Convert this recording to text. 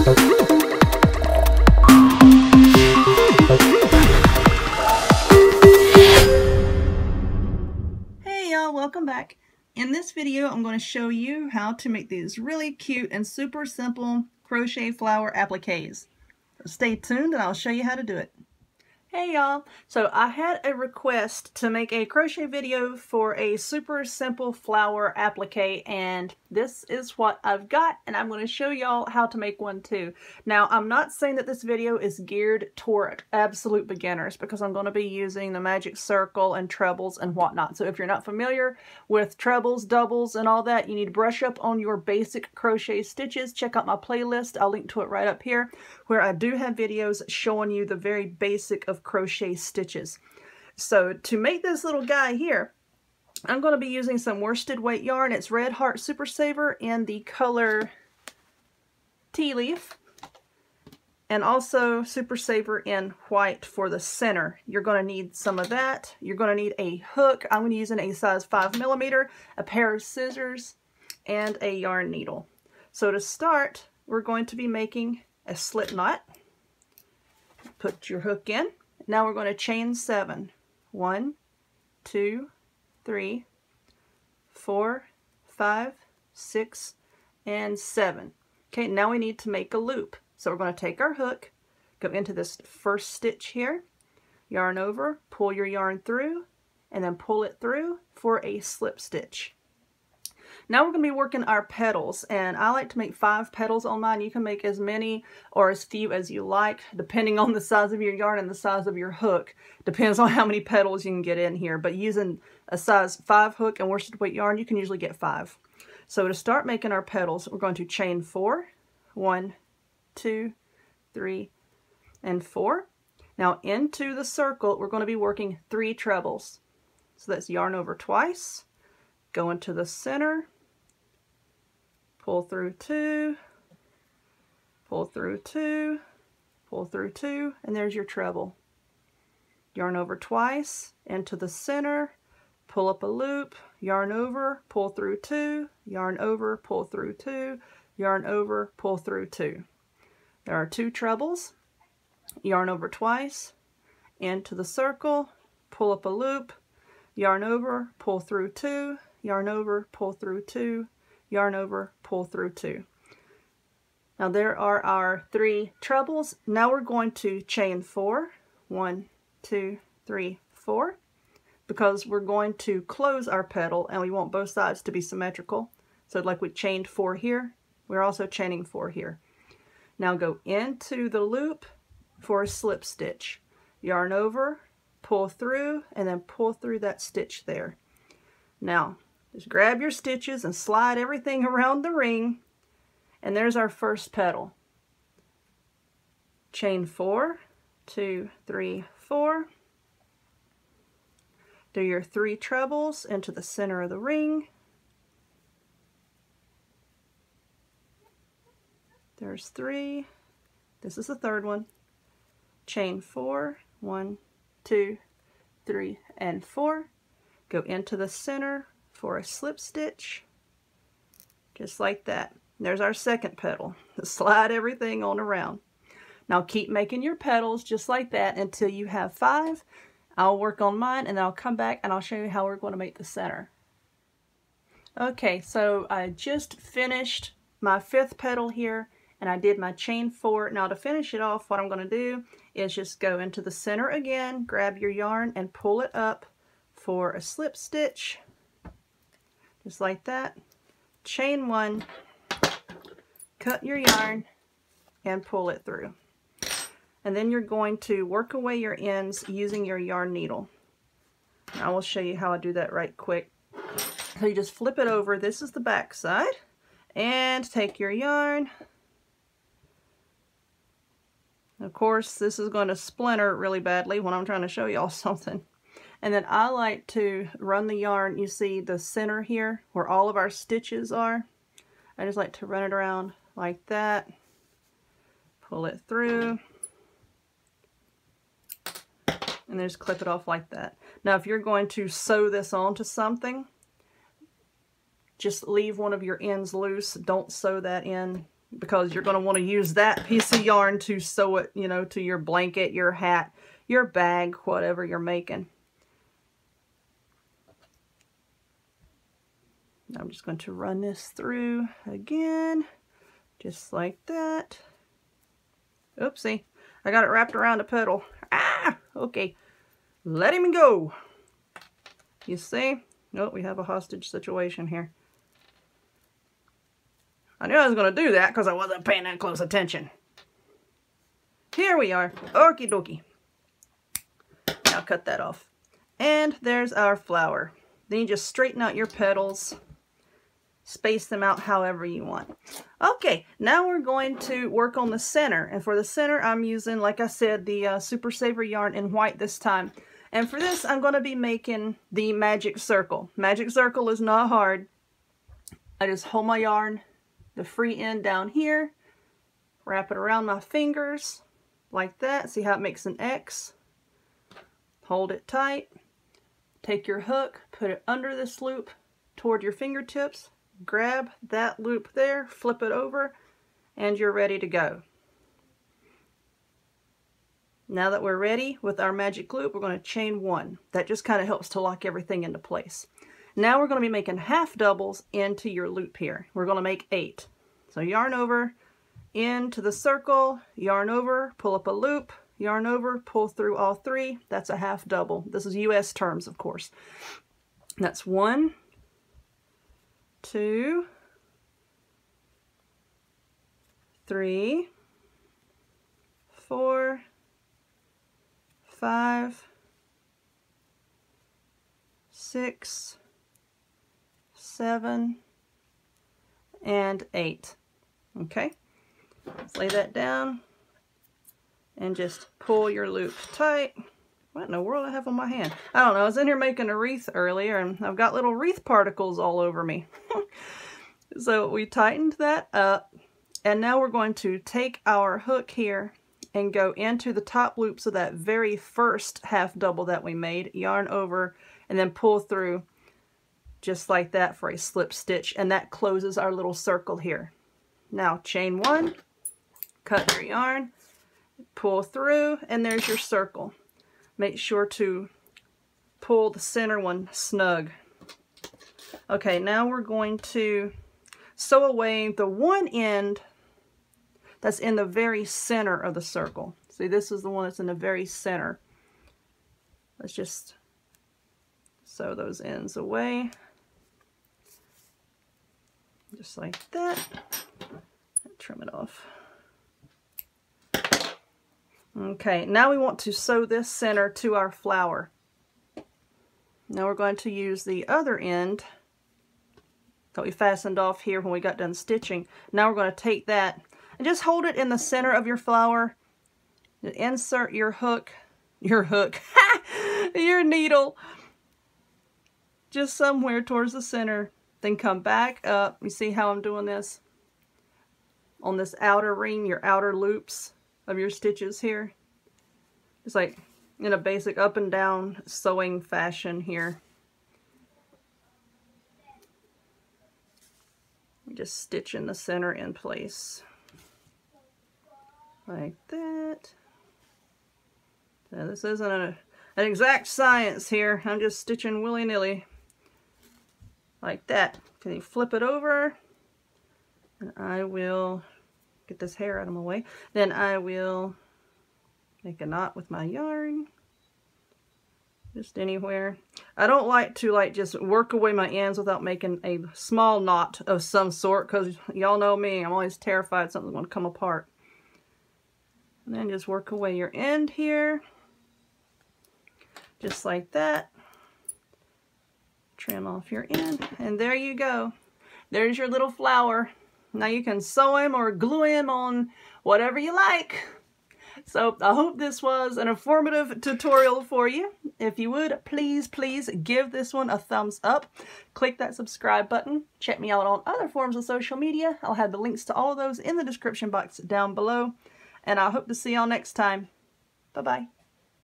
Welcome back. In this video I'm going to show you how to make these really cute and super simple crochet flower appliques. Stay tuned and I'll show you how to do it. Hey y'all, so I had a request to make a crochet video for a super simple flower applique, and this is what I've got, and I'm going to show y'all how to make one too. Now I'm not saying that this video is geared toward absolute beginners, because I'm going to be using the magic circle and trebles and whatnot. So if you're not familiar with trebles, doubles, and all that, you need to brush up on your basic crochet stitches. Check out my playlist, I'll link to it right up here, where I do have videos showing you the very basic of crochet stitches. So to make this little guy here, I'm going to be using some worsted weight yarn. It's Red Heart Super Saver in the color Tea Leaf, and also Super Saver in white for the center. You're going to need some of that. You're going to need a hook. I'm going to be using a size 5mm, a pair of scissors, and a yarn needle. So to start, we're going to be making a slip knot. Put your hook in. Now we're going to chain 7. 1, 2, 3, 4, 5, 6, and 7. Okay, now we need to make a loop. So we're going to take our hook, go into this first stitch here, yarn over, pull your yarn through, and then pull it through for a slip stitch. Now we're going to be working our petals, and I like to make 5 petals on mine. You can make as many or as few as you like, depending on the size of your yarn and the size of your hook. Depends on how many petals you can get in here, but using a size 5 hook and worsted weight yarn, you can usually get 5. So to start making our petals, we're going to chain 4, 1, 2, 3, and 4. Now into the circle, we're going to be working 3 trebles. So that's yarn over twice, go into the center, pull through 2, pull through 2, pull through 2, and there's your treble. Yarn over twice, into the center, pull up a loop, yarn over, pull through 2, yarn over, pull through 2, yarn over, pull through 2. There are 2 trebles, yarn over twice, into the circle, pull up a loop, yarn over, pull through 2, yarn over, pull through 2, yarn over, pull through 2. Now there are our 3 trebles. Now we're going to chain 4, 1, 2, 3, 4, because we're going to close our petal and we want both sides to be symmetrical. So like we chained 4 here, we're also chaining 4 here. Now go into the loop for a slip stitch. Yarn over, pull through, and then pull through that stitch there. Now just grab your stitches and slide everything around the ring, and there's our first petal. Chain 4, 2, 3, 4. Do your 3 trebles into the center of the ring. There's 3. This is the third one. Chain 4, 1, 2, 3, and 4. Go into the center for a slip stitch, just like that. There's our second petal. Slide everything on around. Now keep making your petals just like that until you have 5. I'll work on mine and then I'll come back and I'll show you how we're going to make the center. Okay, so I just finished my 5th petal here, and I did my chain 4. Now to finish it off, what I'm going to do is just go into the center again, grab your yarn and pull it up for a slip stitch, just like that. Chain 1, cut your yarn and pull it through. And then you're going to work away your ends using your yarn needle. I will show you how I do that right quick. So you just flip it over. This is the back side, and take your yarn. Of course, this is going to splinter really badly when I'm trying to show y'all something. And then I like to run the yarn, you see the center here where all of our stitches are. I just like to run it around like that, pull it through, and then just clip it off like that. Now if you're going to sew this onto something, just leave one of your ends loose. Don't sew that in because you're going to want to use that piece of yarn to sew it, you know, to your blanket, your hat, your bag, whatever you're making. Now I'm just going to run this through again, just like that. Oopsie, I got it wrapped around a petal. Ah, okay, let him go. You see? Oh, we have a hostage situation here. I knew I was going to do that because I wasn't paying that close attention. Here we are. Okie dokie. Now cut that off. And there's our flower. Then you just straighten out your petals. Space them out however you want. Okay, now we're going to work on the center. And for the center, I'm using, like I said, the Super Saver yarn in white this time. And for this, I'm going to be making the magic circle. Magic circle is not hard. I just hold my yarn, the free end down here, wrap it around my fingers like that. See how it makes an X? Hold it tight. Take your hook, put it under this loop toward your fingertips, grab that loop there, flip it over, and you're ready to go. Now that we're ready with our magic loop, we're going to chain 1. That just kind of helps to lock everything into place. Now we're going to be making half doubles into your loop here. We're going to make 8. So yarn over, into the circle, yarn over, pull up a loop, yarn over, pull through all 3. That's a half double. This is US terms, of course. That's 1, 2, 3, 4, 5, 6, 7, and 8. Okay, let's lay that down and just pull your loop tight. What in the world I have on my hand? I don't know. I was in here making a wreath earlier and I've got little wreath particles all over me. So we tightened that up, and now we're going to take our hook here and go into the top loops of that very first half double that we made, yarn over, and then pull through just like that for a slip stitch, and that closes our little circle here. Now chain 1, cut your yarn, pull through, and there's your circle. Make sure to pull the center one snug. Okay, now we're going to sew away the one end that's in the very center of the circle. See, this is the one that's in the very center. Let's just sew those ends away. Just like that. Trim it off. Okay, now we want to sew this center to our flower. Now we're going to use the other end that we fastened off here when we got done stitching. Now we're going to take that and just hold it in the center of your flower. Insert your hook, your needle, just somewhere towards the center. Then come back up. You see how I'm doing this? On this outer ring, your outer loops of your stitches here. It's like in a basic up and down sewing fashion here. Just stitch in the center in place. Like that. So this isn't an exact science here. I'm just stitching willy-nilly. Like that. Can you flip it over? And I will get this hair out of my way. Then I will make a knot with my yarn. Just anywhere. I don't like to just work away my ends without making a small knot of some sort, because y'all know me, I'm always terrified something's going to come apart. And then just work away your end here. Just like that. Trim off your end, and there you go. There's your little flower. Now you can sew him or glue him on whatever you like. So I hope this was an informative tutorial for you. If you would, please give this one a thumbs up. Click that subscribe button. Check me out on other forms of social media. I'll have the links to all of those in the description box down below. And I hope to see y'all next time. Bye-bye.